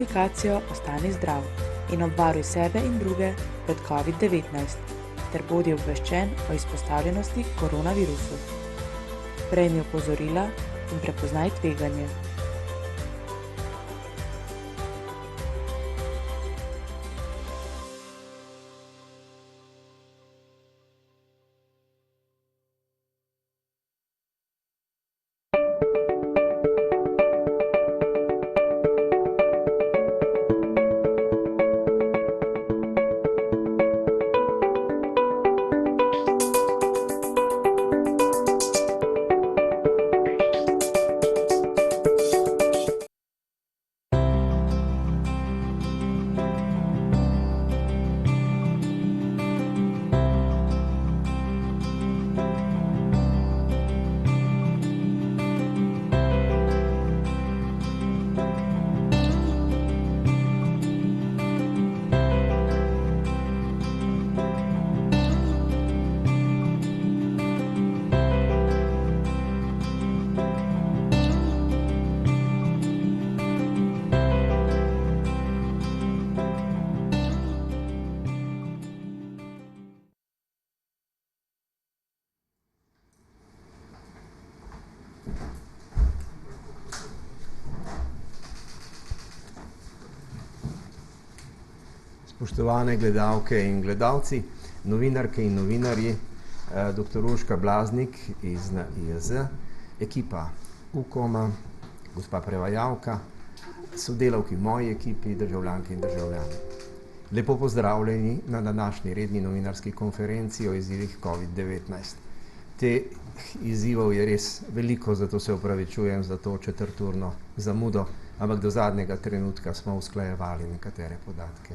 aplikacijo Ostani zdrav in obvaruj sebe in druge pred COVID-19 ter bodi obveščen o izpostavljenosti koronavirusu. Prejmi opozorila in prepoznaj tveganje. Spoštovane gledalke in gledalci, novinarke in novinarji, dr. Urška Blaznik iz NIJZ, ekipa UKOM-a, gospa prevajalka, sodelavki v moji ekipi, državljanke in državljani. Lepo pozdravljeni na današnji redni novinarski konferenci o izzivih COVID-19. Teh izzivov je res veliko, zato se opravičujem za to četrturno zamudo, ampak do zadnjega trenutka smo usklajevali nekatere podatke.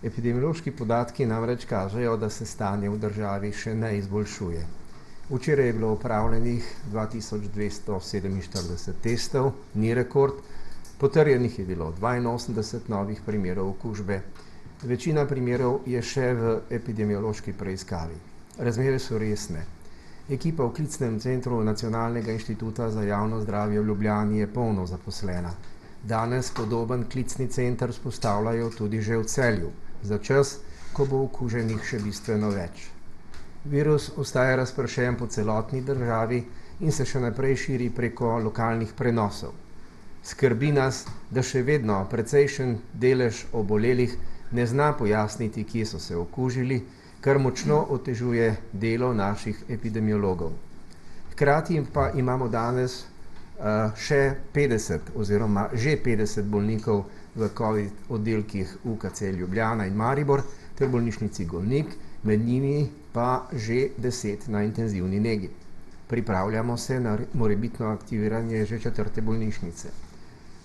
Epidemiološki podatki namreč kažejo, da se stanje v državi še ne izboljšuje. Včeraj je bilo opravljenih 2247 testov, ni rekord, potrjenih je bilo 82 novih primerov okužbe. Večina primerov je še v epidemiološki preiskavi. Razmere so resne. Ekipa v klicnem centru Nacionalnega inštituta za javno zdravje v Ljubljani je polno zaposlena. Danes podoben klicni center vzpostavljajo tudi že v Celju, za čas, ko bo okuženih še bistveno več. Virus ostaja razpršen po celotni državi in se še naprej širi preko lokalnih prenosov. Skrbi nas, da še vedno precejšen delež obolelih ne zna pojasniti, kje so se okužili, kar močno otežuje delo naših epidemiologov. Hkrati pa imamo danes še 50 oziroma že 50 bolnikov v COVID oddelkih UKC Ljubljana in Maribor ter bolnišnici Golnik, med njimi pa že 10 na intenzivni negi. Pripravljamo se na morebitno aktiviranje že 4. bolnišnice.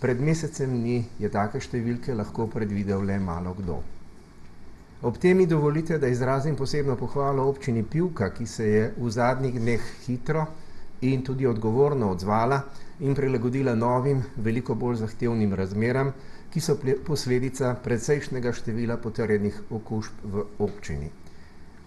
Pred mesecem dni je take številke lahko predvidel le malo kdo. Ob tem mi dovolite, da izrazim posebno pohvalo občini Pivka, ki se je v zadnjih dneh hitro in tudi odgovorno odzvala in prilagodila novim, veliko bolj zahtevnim razmeram, ki so posledica precejšnjega števila potrjenih okužb v občini.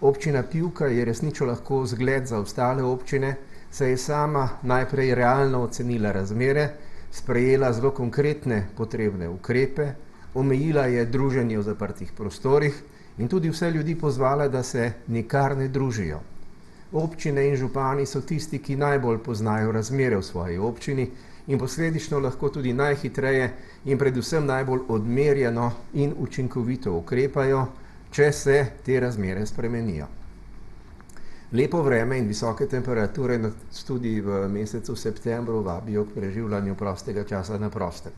Občina Pivka je resnično lahko zgled za ostale občine, saj je sama najprej realno ocenila razmere, sprejela zelo konkretne potrebne ukrepe, omejila je druženje v zaprtih prostorih in tudi vse ljudi pozvala, da se nikar ne družijo. Občine in župani so tisti, ki najbolj poznajo razmere v svoji občini in posledično lahko tudi najhitreje in predvsem najbolj odmerjeno in učinkovito ukrepajo, če se te razmere spremenijo. Lepo vreme in visoke temperature nas tudi v mesecu septembru vabijo k preživljanju prostega časa na prostem.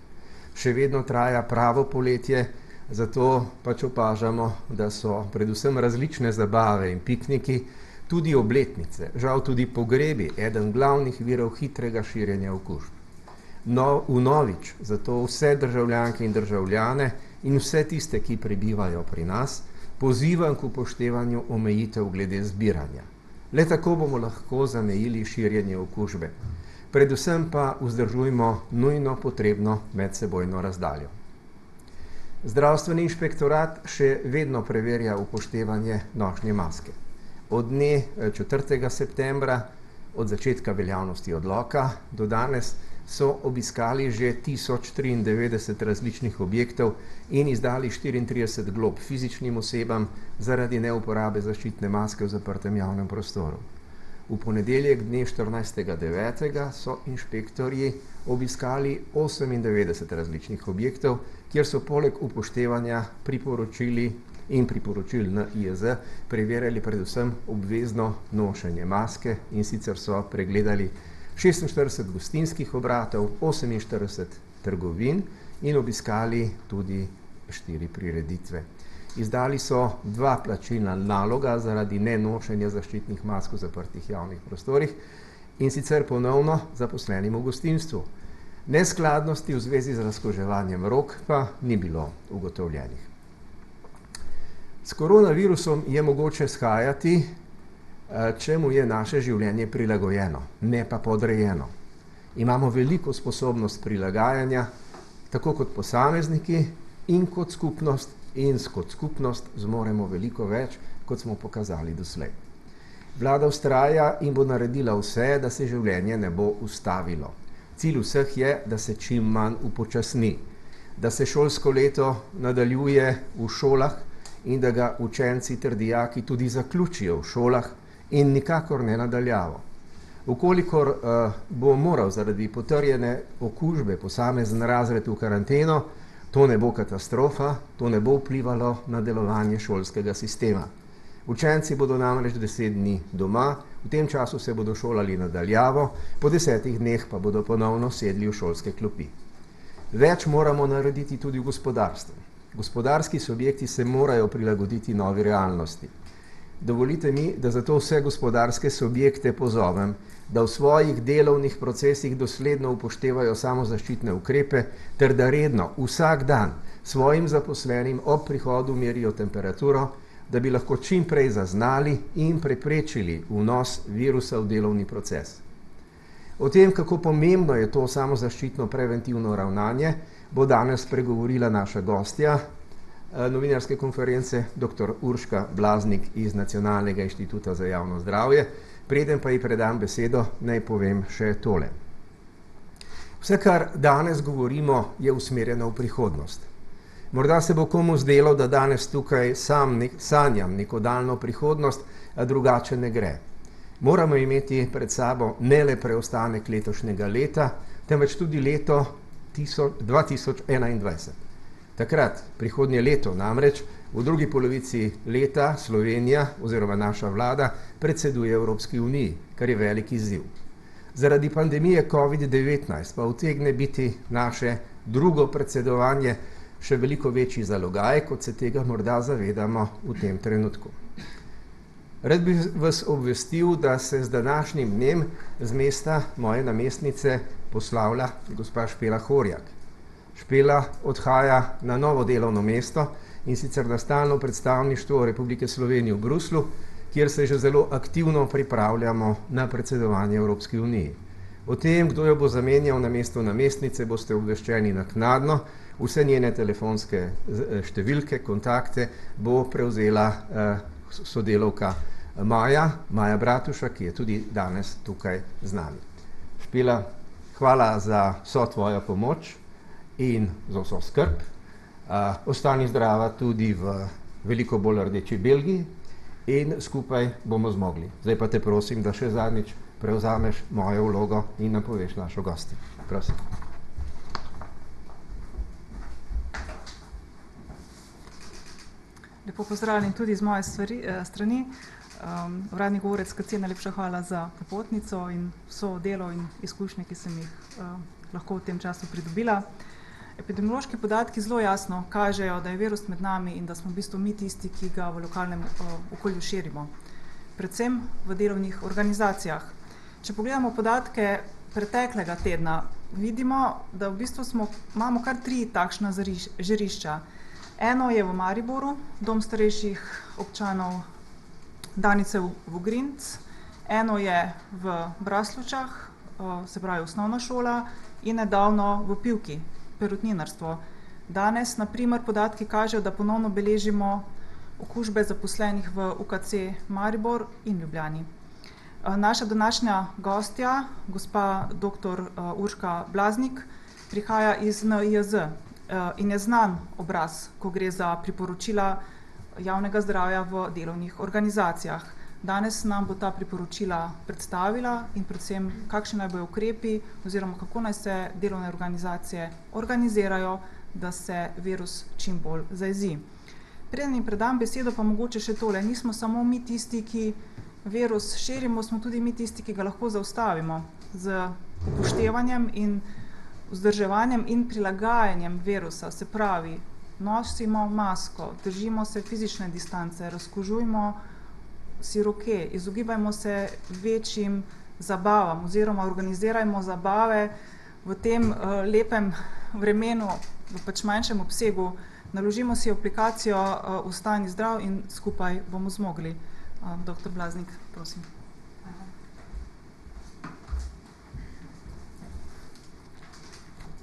Še vedno traja pravo poletje, zato pač opažamo, da so predvsem različne zabave in pikniki, tudi obletnice, žal tudi pogrebi, eden glavnih virov hitrega širjenja okužb. Vnovič, zato vse državljanke in državljane in vse tiste, ki prebivajo pri nas, pozivam k upoštevanju omejitev glede zbiranja. Le tako bomo lahko zamejili širjenje okužbe. Predvsem pa vzdržujmo nujno potrebno medsebojno razdaljo. Zdravstveni inšpektorat še vedno preverja upoštevanje nošnje maske. Od dne 4. septembra, od začetka veljavnosti odloka do danes, so obiskali že 1093 različnih objektov in izdali 34 glob fizičnim osebam zaradi neuporabe zaščitne maske v zaprtem javnem prostoru. V ponedeljek, dne 14.9. so inšpektorji obiskali 98 različnih objektov, kjer so poleg upoštevanja priporočil NIJZ preverjali predvsem obvezno nošenje maske, in sicer so pregledali 46 gostinskih obratov, 48 trgovin in obiskali tudi 4 prireditve. Izdali so 2 plačilna naloga zaradi nenošenja zaščitnih mask v zaprtih javnih prostorih, in sicer ponovno zaposlenim v gostinstvu. Neskladnosti v zvezi z razkuževanjem rok pa ni bilo ugotovljenih. S koronavirusom je mogoče shajati, če mu je naše življenje prilagojeno, ne pa podrejeno. Imamo veliko sposobnost prilagajanja, tako kot posamezniki in kot skupnost, in kot skupnost zmoremo veliko več, kot smo pokazali doslej. Vlada vztraja in bo naredila vse, da se življenje ne bo ustavilo. Cilj vseh je, da se čim manj upočasni, da se šolsko leto nadaljuje v šolah in da ga učenci ter dijaki tudi zaključijo v šolah in nikakor ne nadaljavo. Vkolikor bo moral zaradi potrjene okužbe posamezen razred v karanteno, to ne bo katastrofa, to ne bo vplivalo na delovanje šolskega sistema. Učenci bodo namreč 10 dni doma, v tem času se bodo šolali nadaljavo, po 10 dneh pa bodo ponovno sedli v šolske klopi. Več moramo narediti tudi v gospodarstvu. Gospodarski subjekti se morajo prilagoditi novi realnosti. Dovolite mi, da zato vse gospodarske subjekte pozovem, da v svojih delovnih procesih dosledno upoštevajo samozaščitne ukrepe ter da redno, vsak dan, svojim zaposlenim ob prihodu merijo temperaturo, da bi lahko čim prej zaznali in preprečili vnos virusa v delovni proces. O tem, kako pomembno je to samozaščitno preventivno ravnanje, bo danes spregovorila naša gostja novinarske konference, dr. Urška Blaznik iz Nacionalnega inštituta za javno zdravje. Preden pa ji predam besedo, naj povem še tole. Vse, kar danes govorimo, je usmerjeno v prihodnost. Morda se bo komu zdelo, da danes tukaj sanjam neko daljno prihodnost, a drugače ne gre. Moramo imeti pred sabo ne le preostanek letošnjega leta, temveč tudi leto 2021. Takrat, prihodnje leto namreč, v drugi polovici leta Slovenija oziroma naša vlada predseduje Evropski uniji, kar je velik izziv. Zaradi pandemije COVID-19 pa utegne biti naše drugo predsedovanje še veliko večji zalogaj, kot se tega morda zavedamo v tem trenutku. Rad bi vas obvestil, da se z današnjim dnem z mesta moje namestnice poslavlja gospa Špela Horjak. Špela odhaja na novo delovno mesto, in sicer na stalno predstavništvo Republike Slovenije v Bruslju, kjer se že zelo aktivno pripravljamo na predsedovanje Evropski uniji. O tem, kdo jo bo zamenjal na mesto namestnice, boste obveščeni naknadno. Vse njene telefonske številke, kontakte bo prevzela sodelavka Maja Bratuša, ki je tudi danes tukaj z nami. Špela, hvala za vso tvojo pomoč in za vso skrb. Ostani zdrava tudi v veliko bolj rdeči Belgiji in skupaj bomo zmogli. Zdaj pa te prosim, da še zadnjič prevzameš mojo vlogo in napoveš našo gostjo. Prosim. Lepo pozdravljeni tudi z moje strani. Uradni govorec KC, najlepša hvala za popotnico in vso delo in izkušnje, ki sem jih lahko v tem času pridobila. Epidemiološki podatki zelo jasno kažejo, da je virus med nami in da smo v bistvu mi tisti, ki ga v lokalnem okolju širimo. Predvsem v delovnih organizacijah. Če pogledamo podatke preteklega tedna, vidimo, da v bistvu imamo kar 3 takšna žarišča. Eno je v Mariboru, dom starejših občanov Danice Vogrinc, eno je v Braslovčah, se pravi osnovna šola, in nedavno v Pivki, perutninarstvo. Danes, na primer, podatki kažejo, da ponovno beležimo okužbe zaposlenih v UKC Maribor in Ljubljani. Naša današnja gostja, gospa dr. Urška Blaznik, prihaja iz NIJZ in je znan obraz, ko gre za priporočila javnega zdravja v delovnih organizacijah. Danes nam bo ta priporočila predstavila in predvsem, kakšni naj bojo ukrepi oziroma kako naj se delovne organizacije organizirajo, da se virus čim bolj zajezi. Preden jim predam besedo, pa mogoče še tole. Nismo samo mi tisti, ki virus širimo, smo tudi mi tisti, ki ga lahko zaustavimo z upoštevanjem in vzdrževanjem in prilagajanjem virusa. Se pravi, nosimo masko, držimo se fizične distance, razkužujmo si roke, izogibajmo se večjim zabavam oziroma organizirajmo zabave v tem lepem vremenu, v pač manjšem obsegu. Naložimo si aplikacijo Ostani zdrav in skupaj bomo zmogli. Dr. Blaznik, prosim.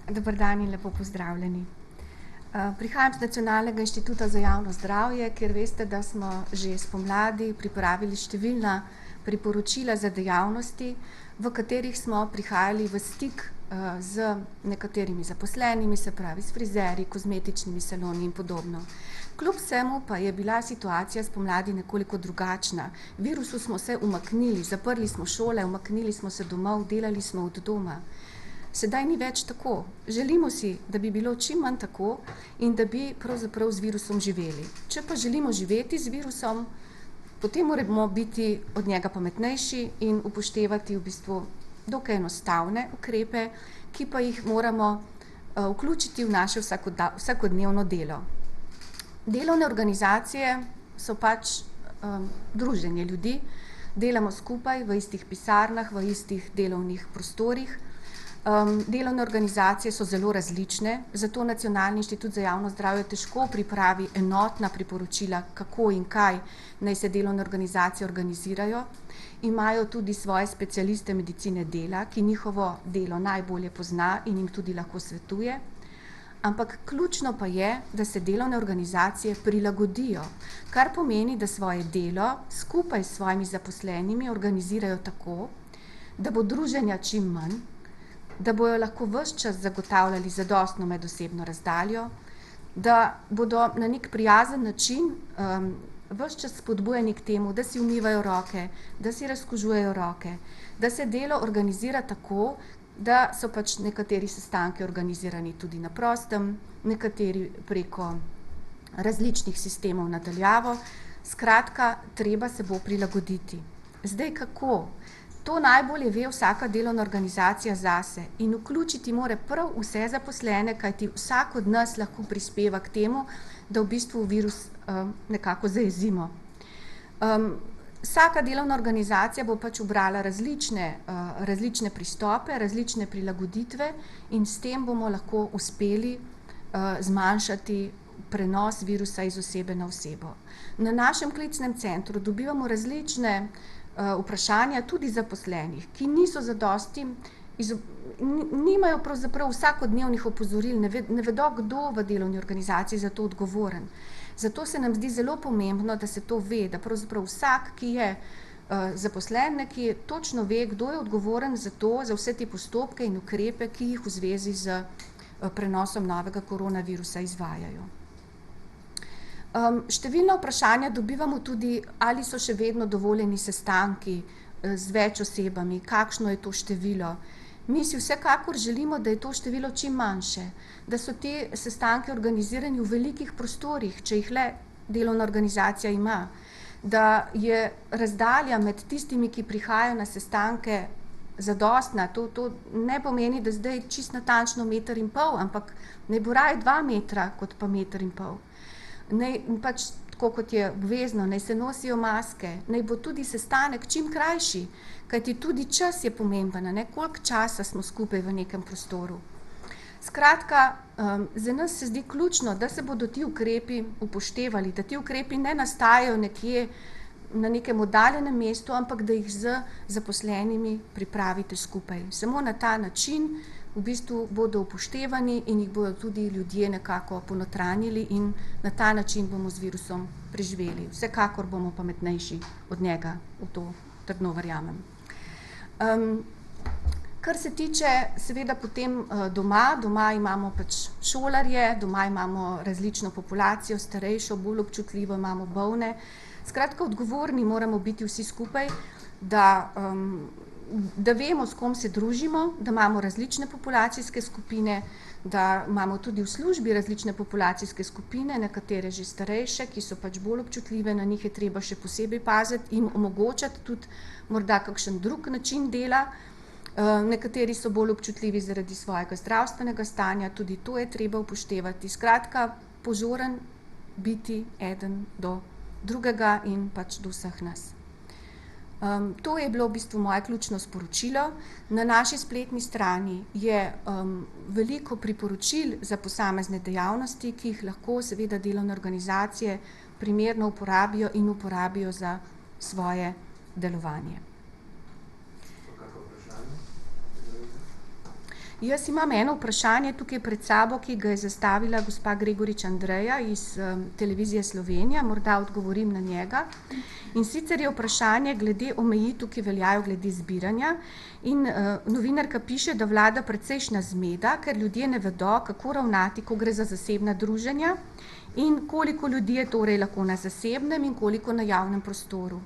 Dober dan in lepo pozdravljeni. Prihajam z Nacionalnega inštituta za javno zdravje, kjer veste, da smo že spomladi pripravili številna priporočila za dejavnosti, v katerih smo prihajali v stik z nekaterimi zaposlenimi, se pravi s frizerji, kozmetičnimi saloni in podobno. Kljub vsemu pa je bila situacija spomladi nekoliko drugačna. Virusu smo se umaknili, zaprli smo šole, umaknili smo se domov, delali smo od doma. Sedaj ni več tako. Želimo si, da bi bilo čim manj tako in da bi pravzaprav z virusom živeli. Če pa želimo živeti z virusom, potem moramo biti od njega pametnejši in upoštevati v bistvu dokaj enostavne ukrepe, ki pa jih moramo vključiti v naše vsakodnevno delo. Delovne organizacije so pač druženje ljudi, delamo skupaj v istih pisarnah, v istih delovnih prostorih. Delovne organizacije so zelo različne, zato Nacionalni inštitut za javno zdravje težko pripravi enotna priporočila, kako in kaj naj se delovne organizacije organizirajo. Imajo tudi svoje specialiste medicine dela, ki njihovo delo najbolje pozna in jim tudi lahko svetuje. Ampak ključno pa je, da se delovne organizacije prilagodijo, kar pomeni, da svoje delo skupaj s svojimi zaposlenimi organizirajo tako, da bo druženja čim manj, da bojo lahko ves čas zagotavljali zadostno medosebno razdaljo, da bodo na nek prijazen način ves čas spodbujeni k temu, da si umivajo roke, da si razkužujejo roke, da se delo organizira tako, da so pač nekateri sestanki organizirani tudi na prostem, nekateri preko različnih sistemov na daljavo. Skratka, treba se bo prilagoditi. Zdaj kako? To najbolje ve vsaka delovna organizacija zase in vključiti mora prav vse zaposlene, kajti vsak od nas lahko prispeva k temu, da v bistvu virus nekako zajezimo. Vsaka delovna organizacija bo pač ubrala različne pristope, različne prilagoditve in s tem bomo lahko uspeli zmanjšati prenos virusa iz osebe na osebo. Na našem klicnem centru dobivamo različne vprašanja tudi zaposlenih, ki niso zadosti, nimajo pravzaprav vsakodnevnih opozoril, ne vedo, kdo v delovni organizaciji za to odgovoren. Zato se nam zdi zelo pomembno, da se to ve, da pravzaprav vsak, ki je zaposlen, ki točno ve, kdo je odgovoren za to, za vse te postopke in ukrepe, ki jih v zvezi z prenosom novega koronavirusa izvajajo. Številna vprašanja dobivamo tudi, ali so še vedno dovoljeni sestanki z več osebami, kakšno je to število. Mi si vsekakor želimo, da je to število čim manjše, da so te sestanke organizirani v velikih prostorih, če jih le delovna organizacija ima, da je razdalja med tistimi, ki prihajajo na sestanke, zadostna. To ne pomeni, da zdaj čisto natančno 1,5 metra, ampak naj bo raje 2 metra kot pa 1,5 metra. Naj pač tako, kot je obvezno, naj se nosijo maske, naj bo tudi sestanek čim krajši, kajti tudi čas je pomemben, koliko časa smo skupaj v nekem prostoru. Skratka, za nas se zdi ključno, da se bodo ti ukrepi upoštevali, da ti ukrepi ne nastajajo nekje na nekem oddaljenem mestu, ampak da jih z zaposlenimi pripravite skupaj. Samo na ta način v bistvu bodo upoštevani in jih bodo tudi ljudje nekako ponotranjili in na ta način bomo z virusom preživeli. Vsekakor bomo pametnejši od njega v trdno verjamem. Kar se tiče seveda potem doma imamo pač šolarje, doma imamo različno populacijo, starejšo, bolj občutljivo, imamo bolne. Skratka, odgovorni moramo biti vsi skupaj, da vemo, s kom se družimo, da imamo različne populacijske skupine, da imamo tudi v službi različne populacijske skupine, nekatere že starejše, ki so pač bolj občutljive, na njih je treba še posebej paziti in omogočati tudi morda kakšen drug način dela. Nekateri so bolj občutljivi zaradi svojega zdravstvenega stanja, tudi to je treba upoštevati. Skratka, pozoren biti eden do drugega in pač do vseh nas. To je bilo v bistvu moje ključno sporočilo. Na naši spletni strani je veliko priporočil za posamezne dejavnosti, ki jih lahko seveda delovne organizacije primerno uporabijo za svoje delovanje. Jaz imam eno vprašanje tukaj pred sabo, ki ga je zastavila gospa Gregorič Andreja iz Televizije Slovenija, morda odgovorim na njega. In sicer je vprašanje glede omejitev, ki veljajo glede zbiranja. In novinarka piše, da vlada precejšnja zmeda, ker ljudje ne vedo, kako ravnati, ko gre za zasebna druženja in koliko ljudi je torej lahko na zasebnem in koliko na javnem prostoru.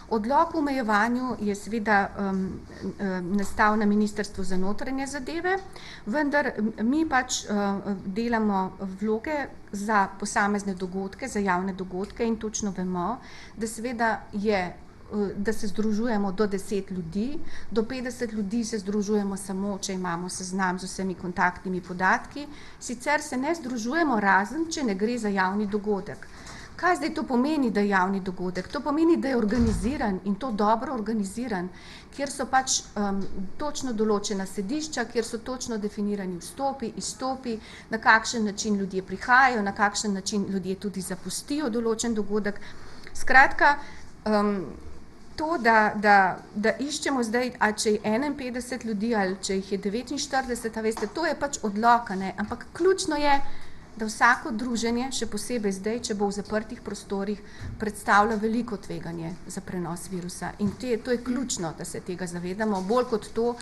Odlok o omejevanju je seveda nastal na Ministrstvu za notranje zadeve, vendar mi pač delamo vloge za posamezne dogodke, za javne dogodke in točno vemo, da seveda da se združujemo do 10 ljudi, do 50 ljudi se združujemo samo, če imamo seznam z vsemi kontaktnimi podatki, sicer se ne združujemo razen, če ne gre za javni dogodek. Kaj zdaj to pomeni, da je javni dogodek? To pomeni, da je organiziran in to dobro organiziran, kjer so pač točno določena sedišča, kjer so točno definirani vstopi, izstopi, na kakšen način ljudje prihajajo, na kakšen način ljudje tudi zapustijo določen dogodek. Skratka, to, da iščemo zdaj, a če je 51 ljudi ali če jih je 49, a veste, to je pač odlok, ne? Ampak ključno je, da vsako druženje, še posebej zdaj, če bo v zaprtih prostorih, predstavlja veliko tveganje za prenos virusa. In to je ključno, da se tega zavedamo, bolj kot to,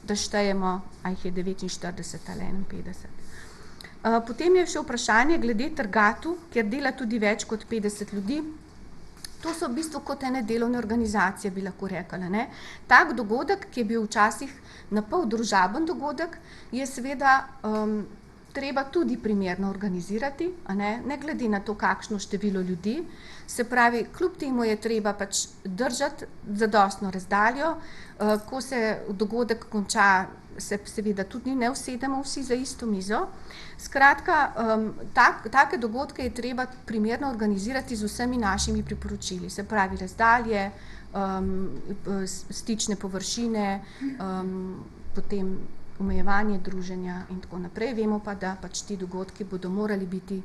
da štejemo, a jih je 49 ali 51. Potem je še vprašanje glede Trgatu, kjer dela tudi več kot 50 ljudi. To so v bistvu kot ene delovne organizacije, bi lahko rekla, ne. Tak dogodek, ki je bil včasih napol družaben dogodek, je seveda treba tudi primerno organizirati, ne glede na to, kakšno število ljudi. Se pravi, kljub temu je treba pač držati zadostno razdaljo, ko se dogodek konča, se seveda tudi ne usedemo vsi za isto mizo. Skratka, take dogodke je treba primerno organizirati z vsemi našimi priporočili, se pravi razdalje, stične površine, potem omejevanje druženja in tako naprej. Vemo pa, da pač ti dogodki bodo morali biti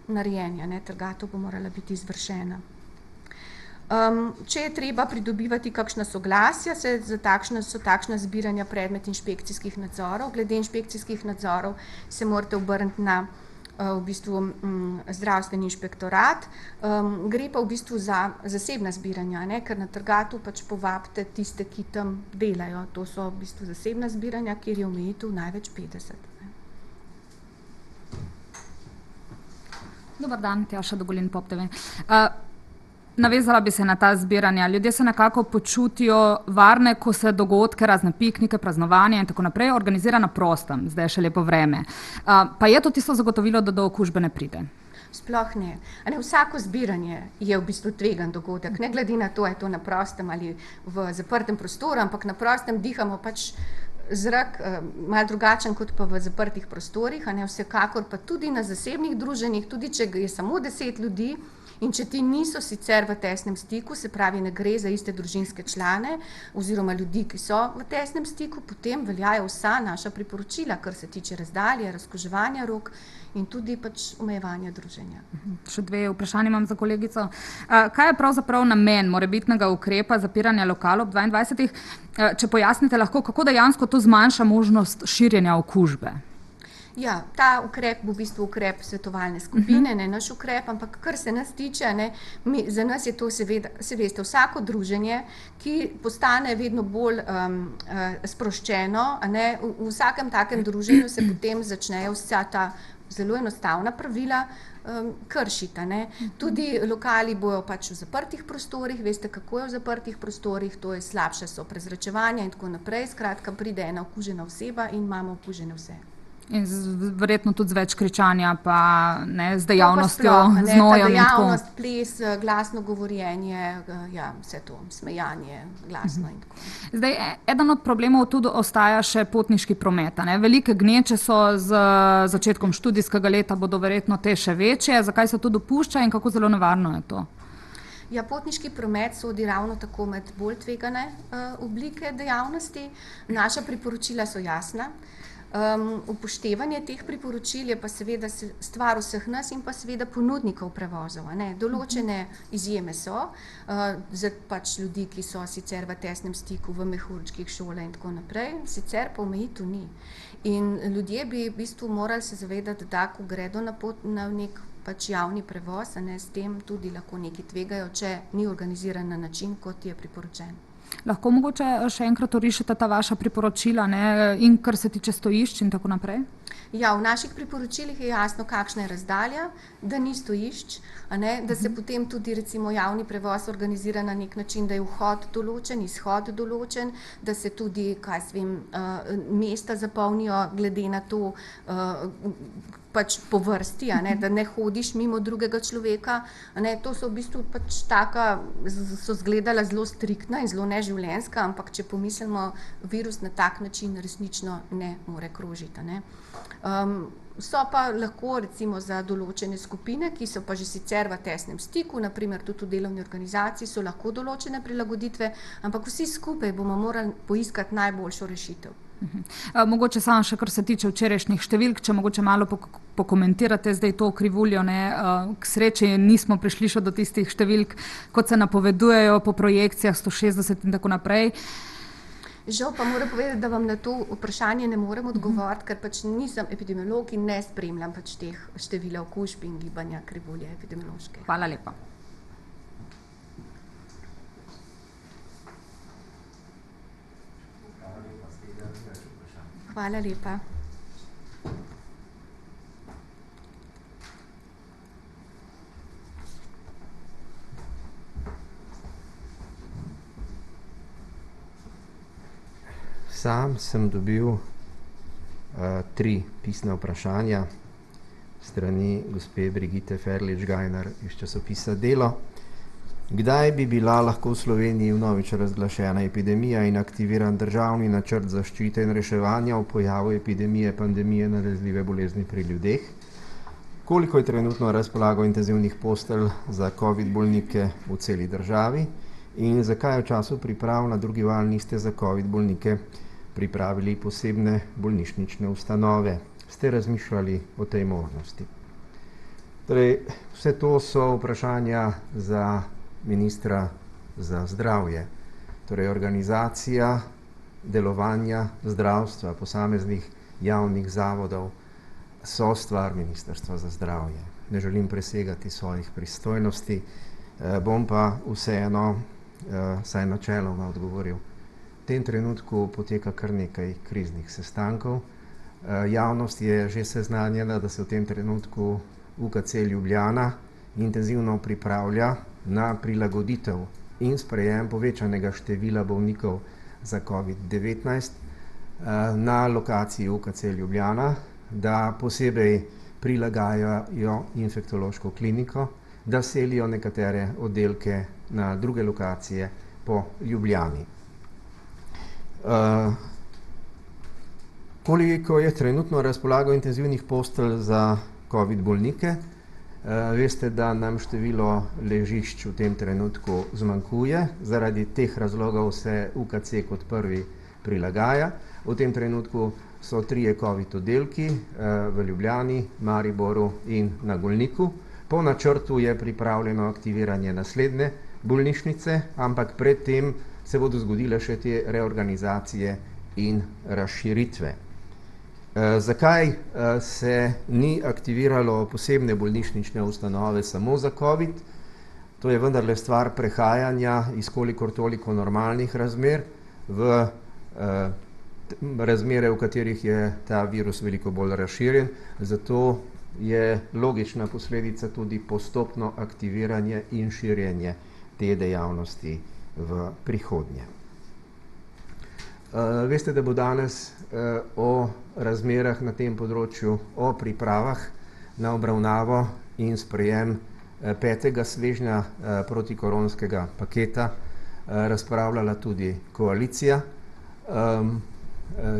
narejeni, trgatev bo morala biti izvršena. Če je treba pridobivati kakšna soglasja, so takšna zbiranja predmet inšpekcijskih nadzorov. Glede inšpekcijskih nadzorov se morate obrniti na v bistvu zdravstveni inšpektorat, gre pa v bistvu za zasebna zbiranja, ker na Trgatu pač povabite tiste, ki tam delajo. To so v bistvu zasebna zbiranja, kjer je omejitev največ 50. Dobar dan, Tjaša Dogolin, Pop TV. Navezala bi se na ta zbiranja. Ljudje se nekako počutijo varne, ko se dogodke, razne piknike, praznovanja in tako naprej organizira na prostem, zdaj je še lepo vreme. Pa je to tisto zagotovilo, da do okužbe ne pride? Sploh ne. Vsako zbiranje je v bistvu tvegan dogodek, ne glede na to, je to na prostem ali v zaprtem prostoru, ampak na prostem dihamo pač zrak malo drugačen kot pa v zaprtih prostorih, vsekakor pa tudi na zasebnih druženjih, tudi če je samo 10 ljudi, in če ti niso sicer v tesnem stiku, se pravi, ne gre za iste družinske člane oziroma ljudi, ki so v tesnem stiku, potem veljajo vsa naša priporočila, kar se tiče razdalje, razkuževanja rok in tudi pač omejevanja druženja. Še dve vprašanje imam za kolegico. Kaj je pravzaprav namen morebitnega ukrepa zapiranja lokalov ob 22? Če pojasnite lahko, kako dejansko to zmanjša možnost širjenja okužbe? Ja, ta ukrep bo v bistvu ukrep svetovalne skupine, ne naš ukrep, ampak kar se nas tiče, ne, za nas je to seveda, se veste, vsako druženje, ki postane vedno bolj sproščeno, a ne, v vsakem takem druženju se potem začnejo vsa ta zelo enostavna pravila kršiti, ne. Tudi lokali bojo pač v zaprtih prostorih, veste, kako je v zaprtih prostorih, to je slabše so prezračevanja in tako naprej, skratka pride ena okužena oseba in imamo okužene vse. In verjetno tudi z več kričanja, pa ne, z dejavnostjo, sploh, z nojem in tako. dejavnost, ples, glasno govorjenje, ja, vse to, smejanje, glasno in tako. Zdaj, eden od problemov tudi ostaja še potniški promet, a ne. Velike gneče so z začetkom študijskega leta, bodo verjetno te še večje. Zakaj se to dopušča in kako zelo nevarno je to? Ja, potniški promet sodi ravno tako med bolj tvegane oblike dejavnosti. Naša priporočila so jasna. Upoštevanje teh priporočil je pa seveda stvar vseh nas in pa seveda ponudnikov prevozov, a ne. Določene izjeme so, za pač ljudi, ki so sicer v tesnem stiku, v mehurčkih šole in tako naprej, sicer pa omejitev ni. In ljudje bi v bistvu morali se zavedati, da ko gredo na nek pač javni prevoz, a ne, s tem tudi lahko nekaj tvegajo, če ni organiziran na način, kot je priporočen. Lahko mogoče še enkrat orišete ta vaša priporočila, ne, in kar se tiče stojišč in tako naprej? Ja, v naših priporočilih je jasno, kakšna je razdalja, da ni stojišč, a ne, da se potem tudi recimo javni prevoz organizira na nek način, da je vhod določen, izhod določen, da se tudi, kaj jaz vem, mesta zapolnijo glede na to, pač po vrsti, a ne, da ne hodiš mimo drugega človeka, a ne, to so v bistvu pač taka, so izgledala zelo striktna in zelo neživljenjska, ampak če pomislimo, virus na tak način resnično ne more krožiti, a ne. So pa lahko recimo za določene skupine, ki so pa že sicer v tesnem stiku, na primer tudi v delovni organizaciji, so lahko določene prilagoditve, ampak vsi skupaj bomo morali poiskati najboljšo rešitev. Mogoče samo še, kar se tiče včerajšnjih številk, če mogoče malo pokomentirate zdaj to krivuljo, ne, k sreči nismo prišli še do tistih številk, kot se napovedujejo po projekcijah 160 in tako naprej. Žal pa moram povedati, da vam na to vprašanje ne morem odgovoriti, ker pač nisem epidemiolog in ne spremljam pač teh števila okužb in gibanja krivulje epidemiološke. Hvala lepa. Hvala lepa. Sam sem dobil 3 pisna vprašanja strani gospe Brigitte Ferlič-Gajnar iz časopisa Delo. Kdaj bi bila lahko v Sloveniji vnovič razglašena epidemija in aktiviran državni načrt zaščite in reševanja v pojavu epidemije, pandemije nalezljive bolezni pri ljudeh? Koliko je trenutno na razpolago intenzivnih postelj za COVID bolnike v celi državi? In zakaj v času priprav na drugi val niste za COVID bolnike pripravili posebne bolnišnične ustanove? Ste razmišljali o tej možnosti? Torej, vse to so vprašanja za ministra za zdravje. Torej, organizacija delovanja zdravstva posameznih javnih zavodov so stvar Ministrstva za zdravje. Ne želim presegati svojih pristojnosti, bom pa vseeno saj načeloma odgovoril. V tem trenutku poteka kar nekaj kriznih sestankov. Javnost je že seznanjena, da se v tem trenutku UKC Ljubljana intenzivno pripravlja na prilagoditev in sprejem povečanega števila bolnikov za COVID-19 na lokaciji UKC Ljubljana, da posebej prilagajajo infektološko kliniko, da selijo nekatere oddelke na druge lokacije po Ljubljani. Koliko je trenutno razpolago intenzivnih postelj za COVID bolnike? Veste, da nam število ležišč v tem trenutku zmanjkuje, zaradi teh razlogov se UKC kot prvi prilagaja. V tem trenutku so 3 COVID oddelki v Ljubljani, Mariboru in na Golniku. Po načrtu je pripravljeno aktiviranje naslednje bolnišnice, ampak predtem se bodo zgodile še te reorganizacije in razširitve. Zakaj se ni aktiviralo posebne bolnišnične ustanove samo za COVID? To je vendarle stvar prehajanja iz kolikor toliko normalnih razmer v razmere, v katerih je ta virus veliko bolj razširjen, zato je logična posledica tudi postopno aktiviranje in širjenje te dejavnosti v prihodnje. Veste, da bo danes o razmerah na tem področju, o pripravah na obravnavo in sprejem 5. svežnja protikoronskega paketa razpravljala tudi koalicija.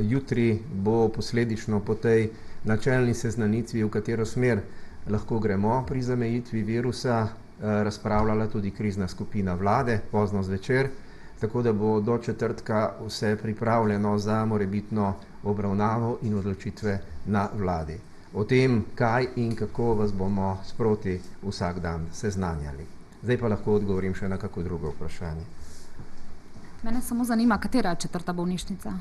Jutri bo posledično po tej načelni seznanitvi, v katero smer lahko gremo pri zamejitvi virusa, razpravljala tudi krizna skupina vlade pozno zvečer, tako da bo do četrtka vse pripravljeno za morebitno obravnavo in odločitve na vladi. O tem, kaj in kako vas bomo sproti vsak dan seznanjali. Zdaj pa lahko odgovorim še na kako drugo vprašanje. Mene samo zanima, katera je 4. bolnišnica?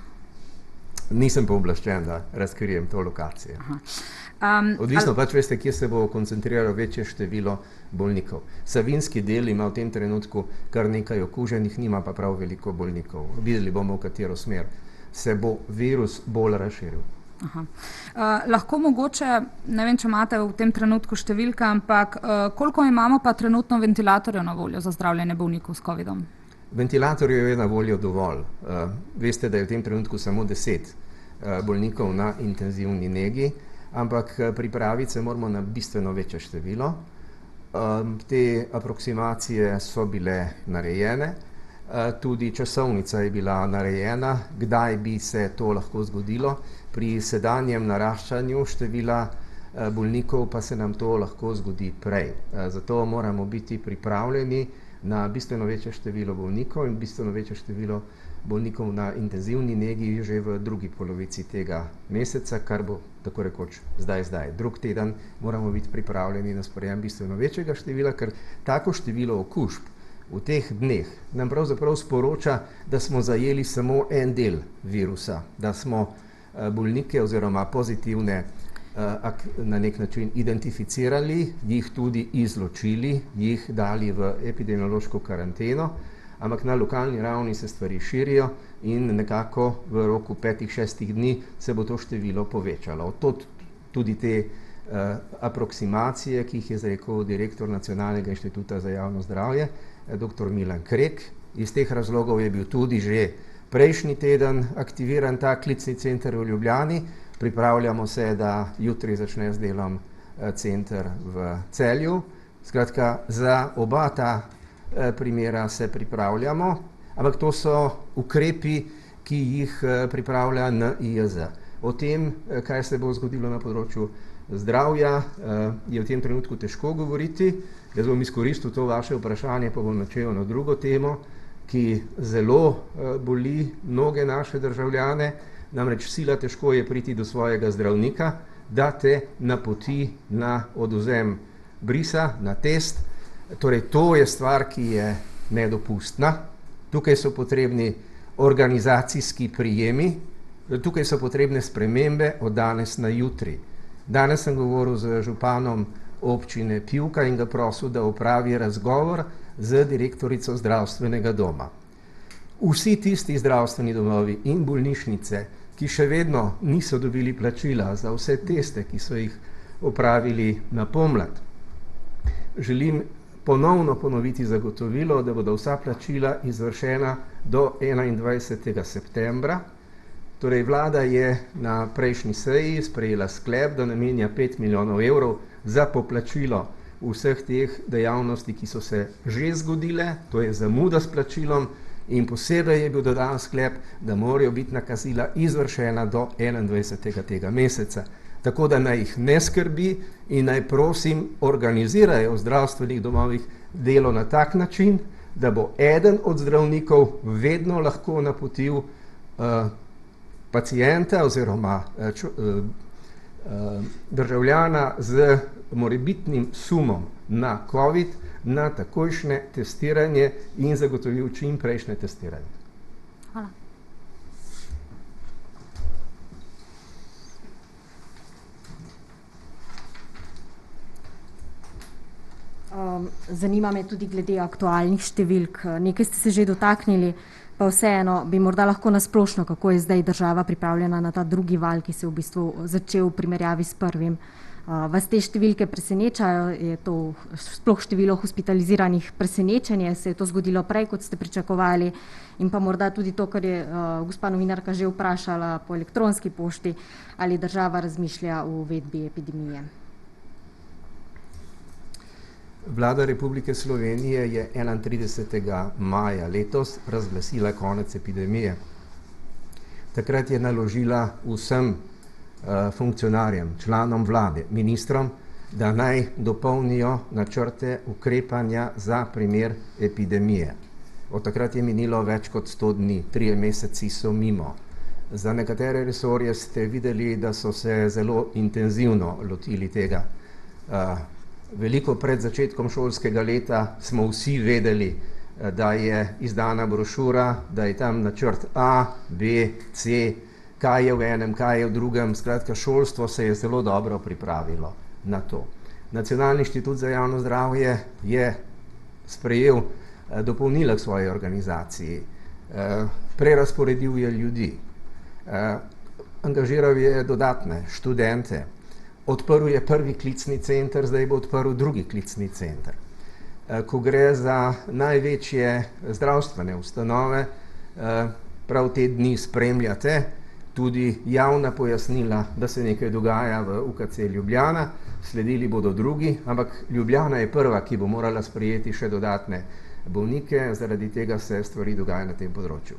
Nisem pooblaščen, da razkrijem to lokacijo. Odvisno pač veste, kje se bo koncentriralo večje število bolnikov. Savinjski del ima v tem trenutku kar nekaj okuženih, nima pa prav veliko bolnikov. Videli bomo, v katero smer se bo virus bolj razširil. Lahko mogoče, ne vem, če imate v tem trenutku številke, ampak koliko imamo pa trenutno ventilatorjev na voljo za zdravljenje bolnikov s COVID-om? Ventilatorjev je na voljo dovolj. Veste, da je v tem trenutku samo 10 bolnikov na intenzivni negi, ampak pripraviti se moramo na bistveno večje število. Te aproksimacije so bile narejene, tudi časovnica je bila narejena, kdaj bi se to lahko zgodilo. Pri sedanjem naraščanju števila bolnikov pa se nam to lahko zgodi prej. Zato moramo biti pripravljeni na bistveno večje število bolnikov in bistveno večje število bolnikov na intenzivni negi že v drugi polovici tega meseca, kar bo tako rekoč zdaj. Drug teden moramo biti pripravljeni na sprejem bistveno večjega števila, ker tako število okužb v teh dneh nam pravzaprav sporoča, da smo zajeli samo en del virusa, da smo bolnike oziroma pozitivne na nek način identificirali, jih tudi izločili, jih dali v epidemiološko karanteno, ampak na lokalni ravni se stvari širijo in nekako v roku 5-6 dni se bo to število povečalo. Od tudi te aproksimacije, ki jih je izrekel direktor Nacionalnega inštituta za javno zdravje, dr. Milan Krek. Iz teh razlogov je bil tudi že prejšnji teden aktiviran ta klicni center v Ljubljani. Pripravljamo se, da jutri začne z delom center v Celju. Skratka, za oba ta primera se pripravljamo, ampak to so ukrepi, ki jih pripravlja NIJZ. O tem, kaj se bo zgodilo na področju zdravja, je v tem trenutku težko govoriti. Jaz bom izkoristil to vaše vprašanje, pa bom načel na drugo temo, ki zelo boli mnoge naše državljane. Namreč sila težko je priti do svojega zdravnika, da te napoti na odvzem brisa, na test. Torej, to je stvar, ki je nedopustna. Tukaj so potrebni organizacijski prijemi, tukaj so potrebne spremembe od danes na jutri. Danes sem govoril z županom občine Pivka in ga prosil, da opravi razgovor z direktorico zdravstvenega doma. Vsi tisti zdravstveni domovi in bolnišnice, ki še vedno niso dobili plačila za vse teste, ki so jih opravili na pomlad, želim ponovno ponoviti zagotovilo, da bodo vsa plačila izvršena do 21. septembra. Torej, vlada je na prejšnji seji sprejela sklep, da namenja 5 milijonov evrov za poplačilo vseh teh dejavnosti, ki so se že zgodile, to je zamuda s plačilom, in posebej je bil dodan sklep, da morajo biti nakazila izvršena do 21. tega meseca. Tako da naj jih ne skrbi in naj prosim organizirajo v zdravstvenih domovih delo na tak način, da bo eden od zdravnikov vedno lahko napotil pacienta oziroma državljana z morebitnim sumom na COVID, na takojšnje testiranje in zagotovil čim prejšnje testiranje. Hvala. zanima me tudi glede aktualnih številk. Nekaj ste se že dotaknili, pa vseeno bi morda lahko nasplošno, kako je zdaj država pripravljena na ta drugi val, ki se je v bistvu začel v primerjavi s prvim. Vas te številke presenečajo? Je to sploh število hospitaliziranih presenečenje? Se je to zgodilo prej, kot ste pričakovali? In pa morda tudi to, kar je gospa novinarka že vprašala po elektronski pošti, ali država razmišlja o uvedbi epidemije? Vlada Republike Slovenije je 31. maja letos razglasila konec epidemije. Takrat je naložila vsem funkcionarjem, članom vlade, ministrom, da naj dopolnijo načrte ukrepanja za primer epidemije. Od takrat je minilo več kot 100 dni, 3 meseci so mimo. Za nekatere resorje ste videli, da so se zelo intenzivno lotili tega. Veliko pred začetkom šolskega leta smo vsi vedeli, da je izdana brošura, da je tam načrt A, B, C, kaj je v enem, kaj je v drugem. Skratka, šolstvo se je zelo dobro pripravilo na to. Nacionalni inštitut za javno zdravje je sprejel dopolnila k svoji organizaciji, prerasporedil je ljudi, angažiral je dodatne študente, odprl je prvi klicni center, zdaj bo odprl drugi klicni center. Ko gre za največje zdravstvene ustanove, prav te dni spremljate tudi javna pojasnila, da se nekaj dogaja v UKC Ljubljana, sledili bodo drugi, ampak Ljubljana je prva, ki bo morala sprejeti še dodatne bolnike, zaradi tega se stvari dogajajo na tem področju.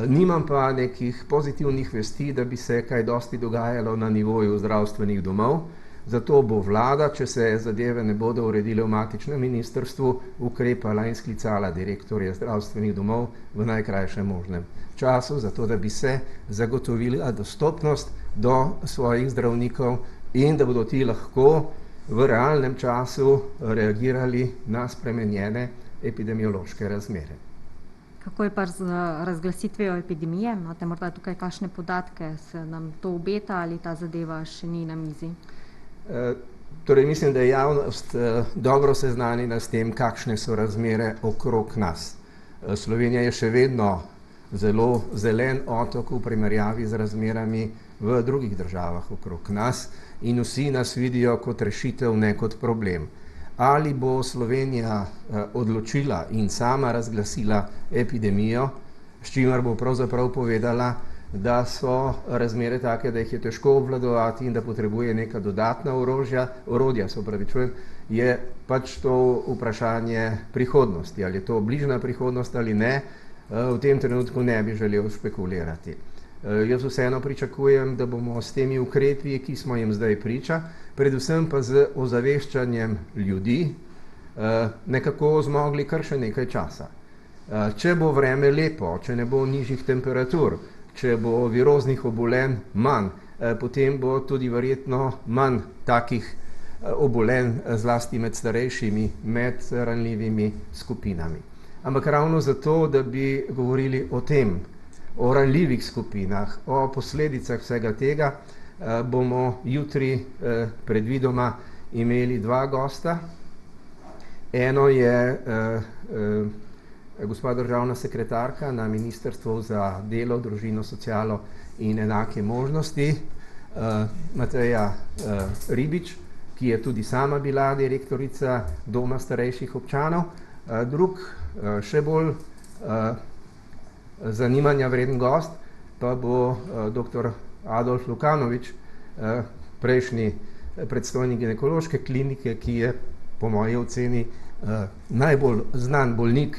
Nimam pa nekih pozitivnih vesti, da bi se kaj dosti dogajalo na nivoju zdravstvenih domov, zato bo vlada, če se zadeve ne bodo uredile v matičnem ministrstvu, ukrepala in sklicala direktorje zdravstvenih domov v najkrajšem možnem času, zato da bi se zagotovila dostopnost do svojih zdravnikov in da bodo ti lahko v realnem času reagirali na spremenjene epidemiološke razmere. Kako je pa z razglasitvijo epidemije? Imate morda tukaj kakšne podatke? Se nam to obeta ali ta zadeva še ni na mizi? Torej, mislim, da je javnost dobro seznanjena s tem, kakšne so razmere okrog nas. Slovenija je še vedno zelo zelen otok v primerjavi z razmerami v drugih državah okrog nas in vsi nas vidijo kot rešitev, ne kot problem. Ali bo Slovenija odločila in sama razglasila epidemijo, s čimer bo pravzaprav povedala, da so razmere take, da jih je težko obvladovati in da potrebuje neka dodatna orodja, je pač to vprašanje prihodnosti. Ali je to bližnja prihodnost ali ne, v tem trenutku ne bi želel špekulirati. Jaz vseeno pričakujem, da bomo s temi ukrepi, ki smo jim zdaj priča, predvsem pa z ozaveščanjem ljudi, nekako zmogli kar še nekaj časa. Če bo vreme lepo, če ne bo nižjih temperatur, če bo viroznih obolenj manj, potem bo tudi verjetno manj takih obolenj, zlasti med starejšimi, med ranljivimi skupinami. Ampak ravno zato, da bi govorili o tem, o ranljivih skupinah, o posledicah vsega tega, bomo jutri predvidoma imeli 2 gosta. Eno je gospa državna sekretarka na Ministrstvu za delo, družino, socialo in enake možnosti, Mateja Ribič, ki je tudi sama bila direktorica Doma starejših občanov. Drug, še bolj zanimanja vreden gost pa bo dr. Adolf Lukanovič, prejšnji predstojnik ginekološke klinike, ki je po moji oceni najbolj znan bolnik,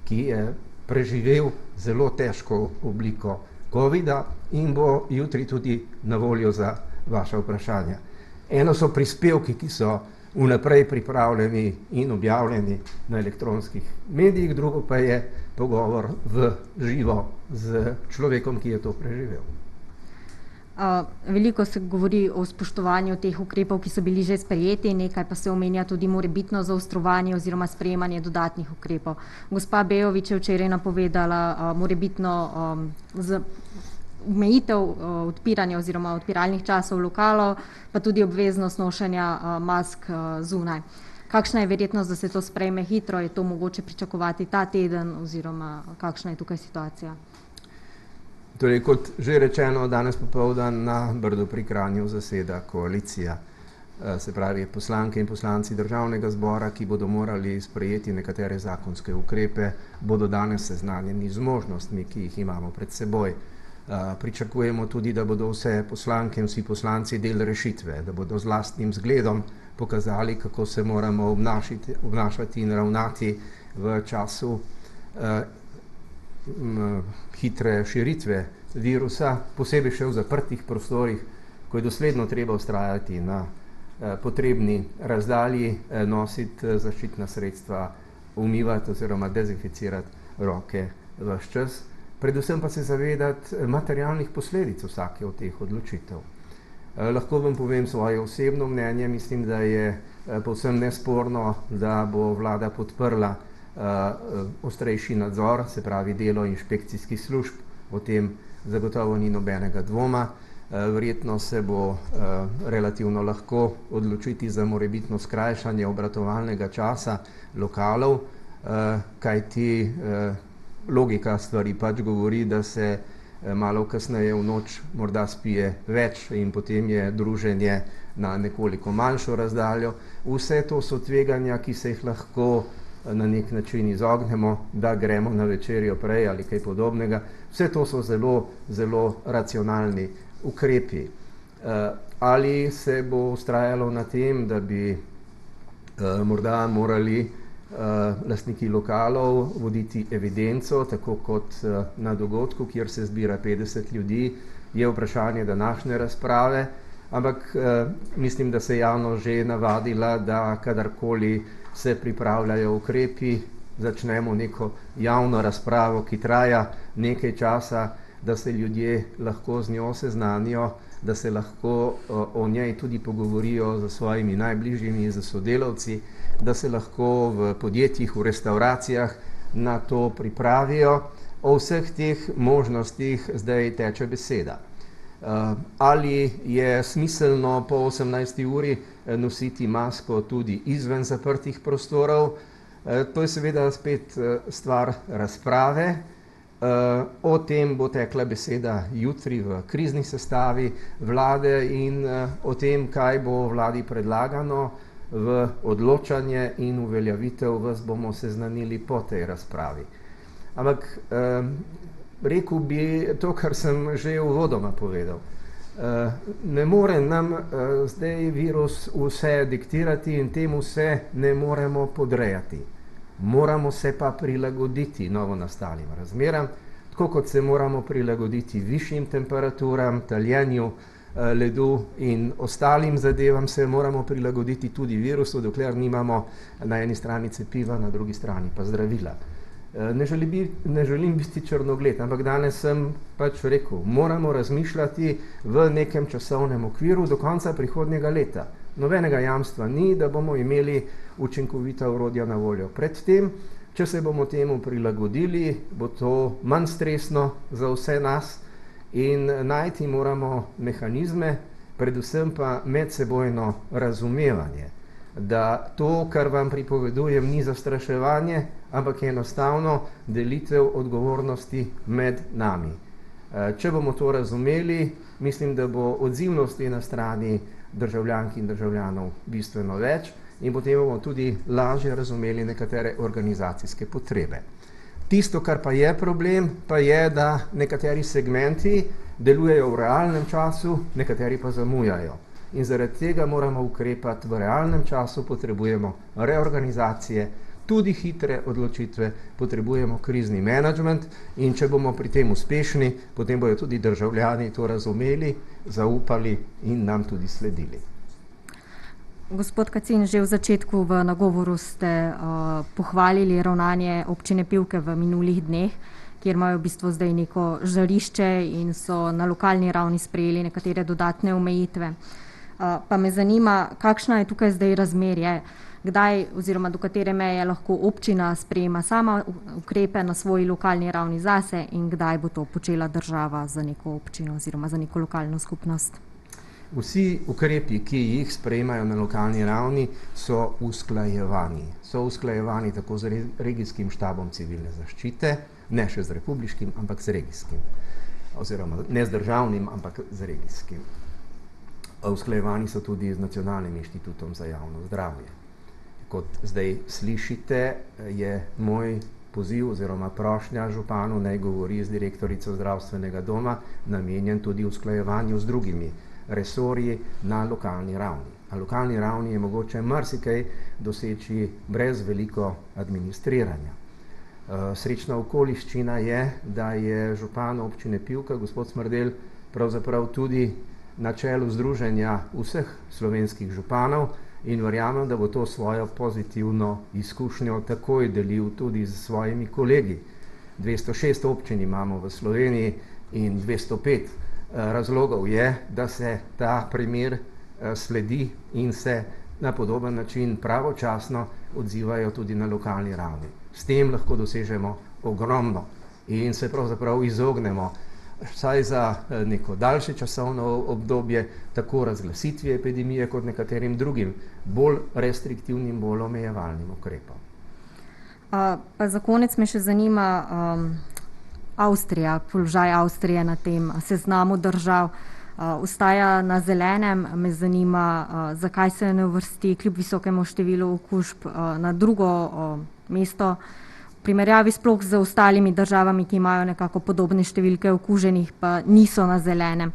ki je preživel zelo težko obliko covida in bo jutri tudi na voljo za vaša vprašanja. Eno so prispevki, ki so vnaprej pripravljeni in objavljeni na elektronskih medijih, drugo pa je pogovor v živo z človekom, ki je to preživel. Veliko se govori o spoštovanju teh ukrepov, ki so bili že sprejeti, nekaj pa se omenja tudi morebitno zaostrovanje oziroma sprejemanje dodatnih ukrepov. Gospa Bejović je včeraj napovedala morebitno omejitev odpiranja oziroma odpiralnih časov lokalov, pa tudi obveznost nošenja mask zunaj. Kakšna je verjetnost, da se to sprejme hitro? Je to mogoče pričakovati ta teden oziroma kakšna je tukaj situacija? Torej, kot že rečeno, danes popoldan na Brdu pri Kranju zaseda koalicija. Se pravi, poslanke in poslanci državnega zbora, ki bodo morali sprejeti nekatere zakonske ukrepe, bodo danes seznanjeni z možnostmi, ki jih imamo pred seboj. Pričakujemo tudi, da bodo vse poslanke in vsi poslanci del rešitve, da bodo z lastnim zgledom pokazali, kako se moramo obnašati in ravnati v času hitre širitve virusa, posebej še v zaprtih prostorih, ko je dosledno treba vztrajati na potrebni razdalji, nositi zaščitna sredstva, umivati oziroma dezinficirati roke ves čas, predvsem pa se zavedati materialnih posledic vsake od teh odločitev. Lahko vam povem svoje osebno mnenje, mislim, da je povsem nesporno, da bo vlada podprla ostrejši nadzor, se pravi delo inšpekcijskih služb, o tem zagotovo ni nobenega dvoma. Verjetno se bo relativno lahko odločiti za morebitno skrajšanje obratovalnega časa lokalov, kajti logika stvari pač govori, da se malo kasneje v noč morda spije več in potem je druženje na nekoliko manjšo razdaljo. Vse to so tveganja, ki se jih lahko na nek način izognemo, da gremo na večerjo prej ali kaj podobnega. Vse to so zelo, zelo racionalni ukrepi. Ali se bo vztrajalo na tem, da bi morda morali lastniki lokalov voditi evidenco, tako kot na dogodku, kjer se zbira 50 ljudi, je vprašanje današnje razprave, ampak mislim, da se je javnost že navadila, da kadarkoli se pripravljajo ukrepi, začnemo neko javno razpravo, ki traja nekaj časa, da se ljudje lahko z njo seznanijo, da se lahko o njej tudi pogovorijo z svojimi najbližjimi, z sodelavci, da se lahko v podjetjih, v restauracijah na to pripravijo. O vseh teh možnostih zdaj teče beseda. Ali je smiselno po 18. uri nositi masko tudi izven zaprtih prostorov? To je seveda spet stvar razprave. O tem bo tekla beseda jutri v krizni sestavi vlade in o tem, kaj bo vladi predlagano v odločanje in uveljavitev, vas bomo seznanili po tej razpravi. Ampak rekel bi to, kar sem že uvodoma povedal. Ne more nam zdaj virus vse diktirati in temu vse ne moremo podrejati. Moramo se pa prilagoditi novonastalim razmeram, tako kot se moramo prilagoditi višjim temperaturam, taljenju ledu in ostalim zadevam, se moramo prilagoditi tudi virusu, dokler nimamo na eni strani cepiva, na drugi strani pa zdravila. Ne želim biti črnogled, ampak danes sem pač rekel, moramo razmišljati v nekem časovnem okviru do konca prihodnjega leta. Nobenega jamstva ni, da bomo imeli učinkovita orodja na voljo. Predtem, če se bomo temu prilagodili, bo to manj stresno za vse nas in najti moramo mehanizme, predvsem pa medsebojno razumevanje, da to, kar vam pripovedujem, ni zastraševanje, ampak je enostavno delitev odgovornosti med nami. Če bomo to razumeli, mislim, da bo odzivnosti na strani državljank in državljanov bistveno več in potem bomo tudi lažje razumeli nekatere organizacijske potrebe. Tisto, kar pa je problem, pa je, da nekateri segmenti delujejo v realnem času, nekateri pa zamujajo. In zaradi tega moramo ukrepati v realnem času, potrebujemo reorganizacije, tudi hitre odločitve, potrebujemo krizni menedžment in če bomo pri tem uspešni, potem bodo tudi državljani to razumeli, zaupali in nam tudi sledili. Gospod Kacin, že v začetku v nagovoru ste pohvalili ravnanje občine Pivke v minulih dneh, kjer imajo v bistvu zdaj neko žarišče in so na lokalni ravni sprejeli nekatere dodatne omejitve. Pa me zanima, kakšna je tukaj zdaj razmerje, kdaj oziroma do katere meje lahko občina sprejema sama ukrepe na svoji lokalni ravni zase in kdaj bo to počela država za neko občino oziroma za neko lokalno skupnost? Vsi ukrepi, ki jih sprejemajo na lokalni ravni, so usklajevani. So usklajevani tako z regijskim štabom civilne zaščite, ne še z republiškim, ampak z regijskim. Oziroma ne z državnim, ampak z regijskim. Usklajevani so tudi z Nacionalnim inštitutom za javno zdravje. Kot zdaj slišite, je moj poziv oziroma prošnja županu, naj govori z direktorico zdravstvenega doma, namenjen tudi usklajevanju z drugimi resorji na lokalni ravni. Na lokalni ravni je mogoče marsikaj doseči brez veliko administriranja. Srečna okoliščina je, da je župan občine Pivka, gospod Smrdelj, pravzaprav tudi na čelu združenja vseh slovenskih županov in verjamem, da bo to svojo pozitivno izkušnjo takoj delil tudi z svojimi kolegi. 206 občin imamo v Sloveniji in 205 razlogov je, da se ta primer sledi in se na podoben način pravočasno odzivajo tudi na lokalni ravni. S tem lahko dosežemo ogromno in se pravzaprav izognemo vsaj za neko daljše časovno obdobje tako razglasitvi epidemije kot nekaterim drugim bolj restriktivnim, bolj omejevalnim ukrepom. Pa za konec me še zanima Avstrija, položaj Avstrije na tem seznamu držav. Ostaja na zelenem, me zanima, zakaj se ne uvrsti kljub visokemu številu okužb na drugo mesto, v primerjavi sploh z ostalimi državami, ki imajo nekako podobne številke okuženih, pa niso na zelenem.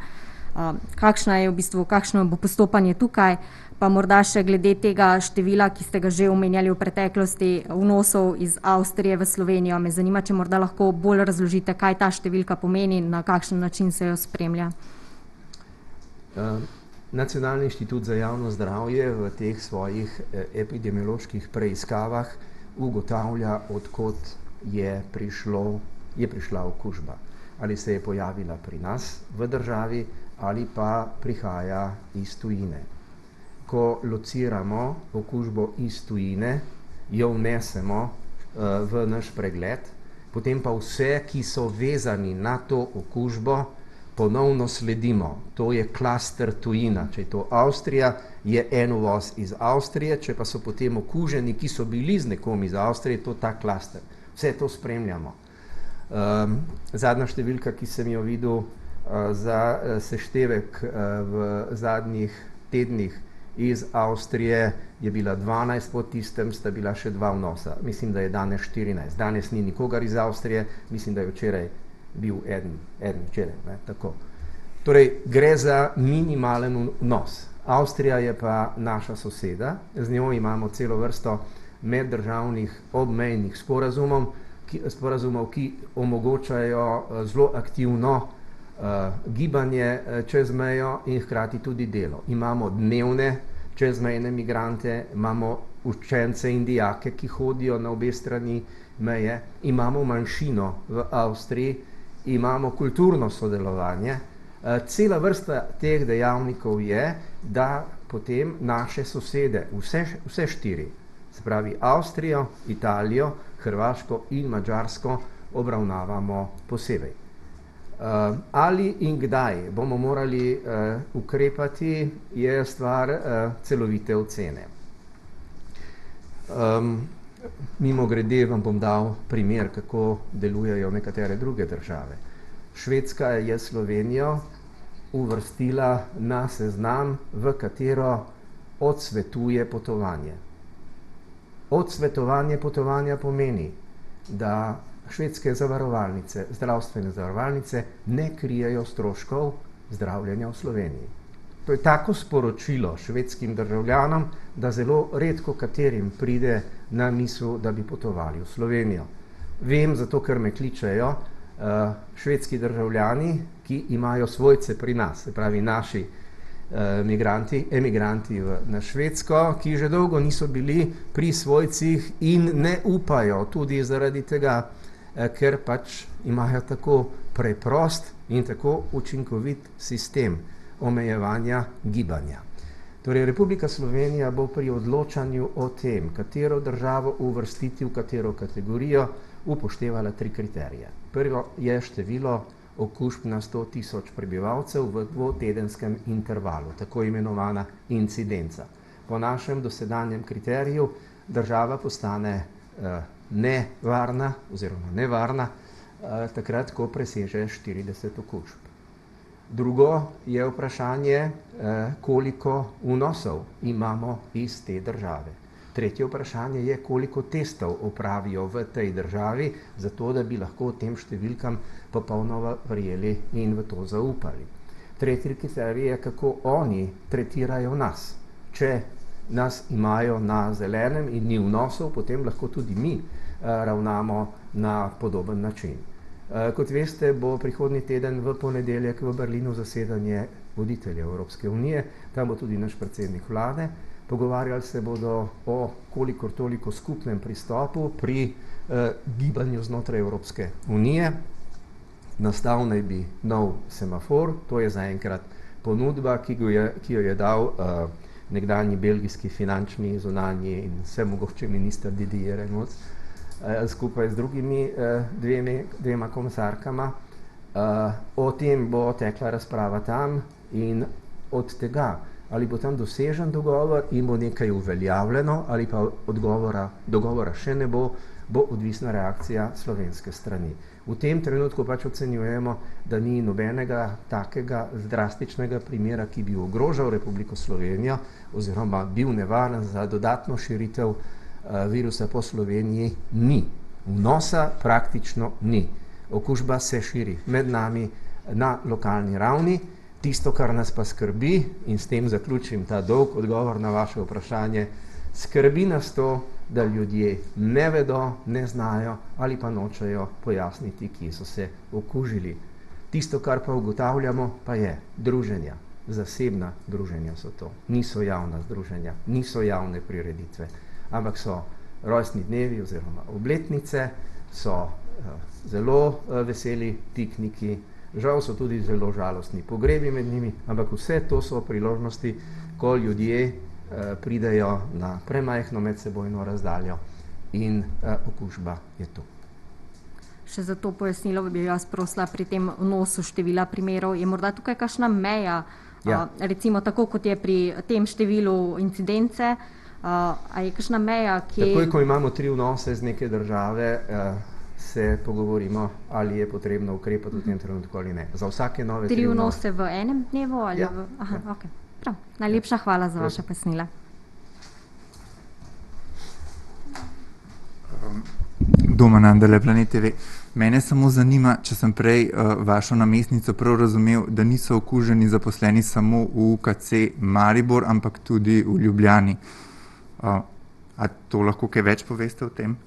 Kakšno bo postopanje tukaj, pa morda še glede tega števila, ki ste ga že omenjali v preteklosti, vnosov iz Avstrije v Slovenijo. Me zanima, če morda lahko bolj razložite, kaj ta številka pomeni, na kakšen način se jo spremlja. Nacionalni inštitut za javno zdravje v teh svojih epidemioloških preiskavah ugotavlja, odkot je prišla okužba. Ali se je pojavila pri nas v državi ali pa prihaja iz tujine. Ko lociramo okužbo iz tujine, jo vnesemo v naš pregled, potem pa vse, ki so vezani na to okužbo, ponovno sledimo. To je klaster tujina. Če je to Avstrija, je en uvoz iz Avstrije, če pa so potem okuženi, ki so bili z nekom iz Avstrije, to ta klaster. Vse to spremljamo. Zadnja številka, ki sem jo videl za seštevek v zadnjih tednih iz Avstrije, je bila 12, po tistem sta bila še 2 vnosa. Mislim, da je danes 14. Danes ni nikogar iz Avstrije, mislim, da je včeraj bil eden včeraj. Tako. Torej, gre za minimalen vnos. Avstrija je pa naša soseda, z njo imamo celo vrsto meddržavnih obmejnih sporazumov, ki omogočajo zelo aktivno gibanje čez mejo in hkrati tudi delo. Imamo dnevne čezmejne migrante, imamo učence in dijake, ki hodijo na obe strani meje, imamo manjšino v Avstriji, imamo kulturno sodelovanje. Cela vrsta teh dejavnikov je, da potem naše sosede, vse 4, se pravi Avstrijo, Italijo, Hrvaško in Madžarsko, obravnavamo posebej. Ali in kdaj bomo morali ukrepati, je stvar celovite ocene. Mimogrede vam bom dal primer, kako delujejo nekatere druge države. Švedska je Slovenijo uvrstila na seznam, v katero odsvetuje potovanje. Odsvetovanje potovanja pomeni, da švedske zavarovalnice, zdravstvene zavarovalnice ne krijejo stroškov zdravljenja v Sloveniji. To je tako sporočilo švedskim državljanom, da zelo redko katerim pride na misel, da bi potovali v Slovenijo. Vem, zato ker me kličejo švedski državljani, ki imajo svojce pri nas, se pravi naši emigranti na Švedsko, ki že dolgo niso bili pri svojcih in ne upajo tudi zaradi tega, ker pač imajo tako preprost in tako učinkovit sistem omejevanja gibanja. Torej, Republika Slovenija bo pri odločanju o tem, katero državo uvrstiti v katero kategorijo, upoštevala 3 kriterije. Prvo je število okužb na 100 tisoč prebivalcev v dvotedenskem intervalu, tako imenovana incidenca. Po našem dosedanjem kriteriju država postane nevarna oziroma nevarna takrat, ko preseže 40 okužb. Drugo je vprašanje, koliko vnosov imamo iz te države. Tretje vprašanje je, koliko testov opravijo v tej državi, zato da bi lahko tem številkam popolnoma verjeli in v to zaupali. Tretji kriterij je, kako oni tretirajo nas. Če nas imajo na zelenem in ni vnosov, potem lahko tudi mi ravnamo na podoben način. Kot veste, bo prihodnji teden v ponedeljek v Berlinu zasedanje voditeljev Evropske unije, tam bo tudi naš predsednik vlade. Pogovarjali se bodo o kolikor toliko skupnem pristopu pri gibanju znotraj Evropske unije. Nastal naj bi nov semafor, to je zaenkrat ponudba, ki jo je dal nekdanji belgijski finančni, zunanji in vsemogoče minister Didier Reynders, skupaj z drugimi dvema komisarkama. O tem bo tekla razprava tam in od tega, ali bo tam dosežen dogovor in bo nekaj uveljavljeno, ali pa dogovora še ne bo, bo odvisna reakcija slovenske strani. V tem trenutku pač ocenjujemo, da ni nobenega takega drastičnega primera, ki bi ogrožal Republiko Slovenijo oziroma bil nevaren za dodatno širitev virusa po Sloveniji, ni. Vnosa praktično ni. Okužba se širi med nami na lokalni ravni. Tisto, kar nas pa skrbi, in s tem zaključim ta dolg odgovor na vaše vprašanje, skrbi nas to, da ljudje ne vedo, ne znajo ali pa nočejo pojasniti, kje so se okužili. Tisto, kar pa ugotavljamo, pa je druženja. Zasebna druženja so to. Niso javna združenja, niso javne prireditve, ampak so rojstni dnevi oziroma obletnice, so zelo veseli pikniki, žal so tudi zelo žalostni pogrebi med njimi, ampak vse to so priložnosti, ko ljudje pridejo na premajhno medsebojno razdaljo in okužba je tu. Še za to pojasnilo bi vas prosila pri tem vnosu števila primerov. Je morda tukaj kakšna meja, recimo tako, kot je pri tem številu incidence, a je kakšna meja, ki... Takoj, ko imamo 3 vnose z neke države, se pogovorimo, ali je potrebno ukrepati v tem trenutku ali ne. Za vsake nove 3 vnose v enem dnevu? Ali Aha, ja. Okay. Prav. Najlepša hvala za vaše pojasnila. Domen Andele, Planet TV. Mene samo zanima, če sem prej vašo namestnico prav razumel, da niso okuženi zaposleni samo v UKC Maribor, ampak tudi v Ljubljani. A to lahko kaj več poveste o tem?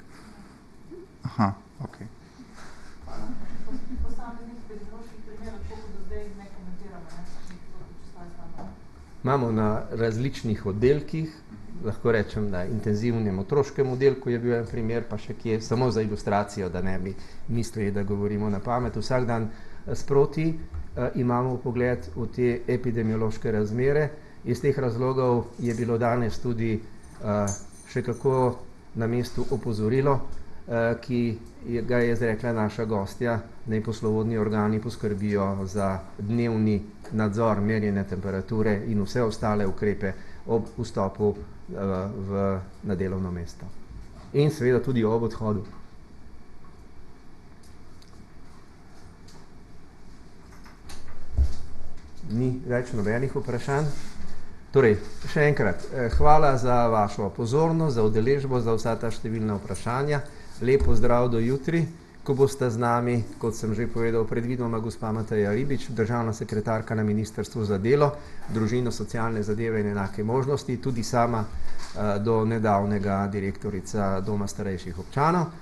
Aha, ok. Imamo na različnih oddelkih, lahko rečem, na intenzivnem otroškem oddelku je bil en primer, pa še kje, samo za ilustracijo, da ne bi mislili, da govorimo na pamet. Vsak dan sproti imamo pogled v te epidemiološke razmere. Iz teh razlogov je bilo danes tudi še kako na mestu opozorilo, ki ga je izrekla naša gostja, naj poslovodni organi poskrbijo za dnevni nadzor, merjenje temperature in vse ostale ukrepe ob vstopu na delovno mesto. In seveda tudi ob odhodu. Ni več nobenih vprašanj. Torej, še enkrat, hvala za vašo pozornost, za udeležbo, za vsa ta številna vprašanja. Lep pozdrav do jutri, ko boste z nami, kot sem že povedal, predvidoma gospa Mateja Ribič, državna sekretarka na Ministrstvu za delo, družino, socialne zadeve in enake možnosti, tudi sama do nedavnega direktorica Doma starejših občanov,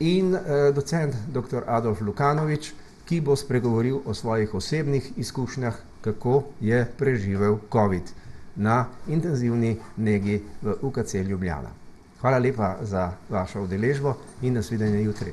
in docent dr. Adolf Lukanovič, ki bo spregovoril o svojih osebnih izkušnjah, kako je preživel COVID na intenzivni negi v UKC Ljubljana. Hvala lepa za vašo udeležbo in nasvidenje jutri.